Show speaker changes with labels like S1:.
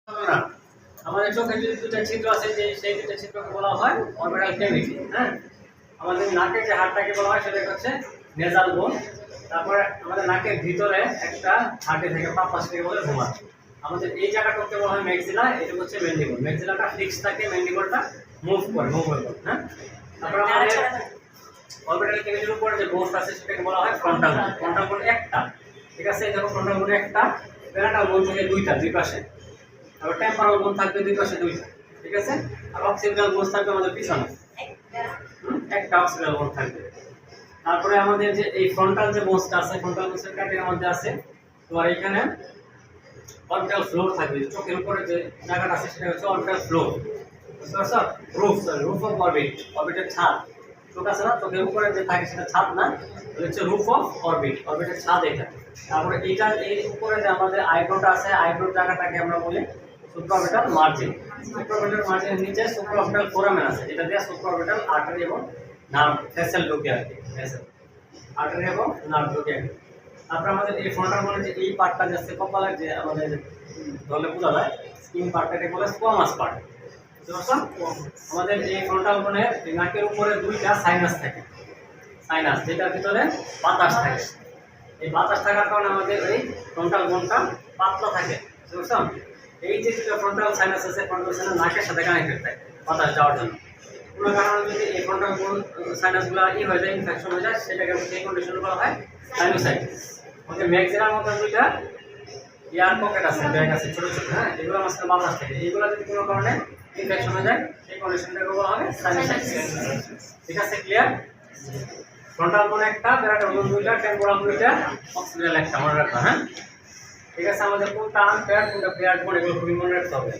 S1: না, আমাদের চোখে যে দুটো ছিদ্র আছে যে সেই দুটো ছিদ্রকে বলা হয় অরবিটাল ক্যাভিটি। হ্যাঁ, আমাদের নাকের যে হাড়টাকে বলা হয় সেটা হচ্ছে নেজাল বোন। তারপরে আমাদের নাকের ভিতরে একটা হাড়টি থেকে পাশ থেকে বলে ভোমা। আমাদের এই জায়গাটাকে বলা হয় ম্যাক্সিলা, এটা হচ্ছে ম্যান্ডিবল। ম্যাক্সিলাটা ফিক্স থাকে, ম্যান্ডিবলটা মুভ করে মুভমেন্ট করে। হ্যাঁ, তারপরে আমাদের অরবিটাল ক্যাভিটির উপরে যে বোন আছে সেটাকে বলা হয় ফ্রন্টাল বোন। ফ্রন্টাল বোন একটা, ঠিক আছে, দেখো ফ্রন্টাল বোন একটা, প্যারাটাল বোন থেকে দুইটা, দুই পাশে। আর টেম্পোরাল বোন থাকবে দুই পাশে দুইটা, ঠিক আছে। আর অক্সিপিটাল বোন থাকবে আমাদের পিছনে একটা অক্সিপিটাল বোন থাকবে। তারপরে আমাদের যে এই ফ্রন্টাল যে বোনটা আছে, ফ্রন্টাল বোনের কাটের মধ্যে আছে তোমার এখানে অরবিটাল ফ্লোর থাকবে। চোখের উপরে যে জায়গাটা আছে সেটা হচ্ছে অরবিটাল ফ্লোর, বুঝতে পারছো? রুফ অফ অরবিট, অরবিটের ছাদ। চোখ আছে না, চোখের উপরে যে থাকে সেটা ছাদ না, এটা হচ্ছে রুফ অফ অরবিট, অরবিটের ছাদ এটা। তারপরে এইটা এর উপরে যে আমাদের আইব্রোটা আছে, আইব্রোর জায়গাটাকে আমরা বলি সুপ্রাঅরবিটাল মার্জিন। সুপ্রাঅরবিটাল মার্জিনের নিচে সুপ্রাঅরবিটাল ফোরামেন আছে, যেটা দিয়ে সুপ্রাঅরবিটাল আর্টারি এবং নার্ভ ফেসিয়াল ঢুকে আর কি, ফেসিয়াল আর্টারি এবং নার্ভ ঢুকে আর কি। তারপরে আমাদের এই ফ্রন্টাল বোনের যে এই পার্টটা যাচ্ছে কপালের যে আমাদের দলে বোঝা যায় স্কিন পার্টটাকে বলে স্কোয়ামাস পার্ট। আমাদের এই ফ্রন্টাল বোনের নাকের উপরে দুইটা সাইনাস থাকে, সাইনাস যেটার ভিতরে বাতাস থাকে। এই বাতাস থাকার কারণে আমাদের এই ফ্রন্টাল বোনটা পাতলা থাকে, বুঝছো? এই যে দুটো ফ্রন্টাল সাইনাস আছে, ফ্রন্টাল সাইনাস নাকের সাথে কানেক্টেড থাকে বাতাস যাওয়ার জন্য। কোনো কারণে যদি এই ফ্রন্টাল বোন সাইনাসগুলো হয়ে যায়, ইনফেকশন হয়ে যায়, সেটাকে সেই কন্ডিশন বলা হয় সাইনোসাইটিস। আমাদের ম্যাক্সিলার মধ্যে দুইটা এয়ার পকেট আছে, ব্যাগ আছে ছোট ছোট, হ্যাঁ, এগুলো মাঝখানে বাতাস থাকে। এইগুলো যদি কোনো কারণে ইনফেকশন হয়ে যায় সেই কন্ডিশনটাকে বলা হবে সাইনোসাইটিস। ঠিক আছে, ক্লিয়ার? ফ্রন্টাল বোন একটা, প্যারাটাল বোন দুইটা, টেম্পোরাল দুইটা, অক্সিপিটাল একটা, মনে রাখবা। হ্যাঁ, ঠিক আছে। আমাদের কোনটা আনপেয়ার্ড কোনটা পেয়ার্ড বোন এগুলো খুবই মনে রাখতে হবে।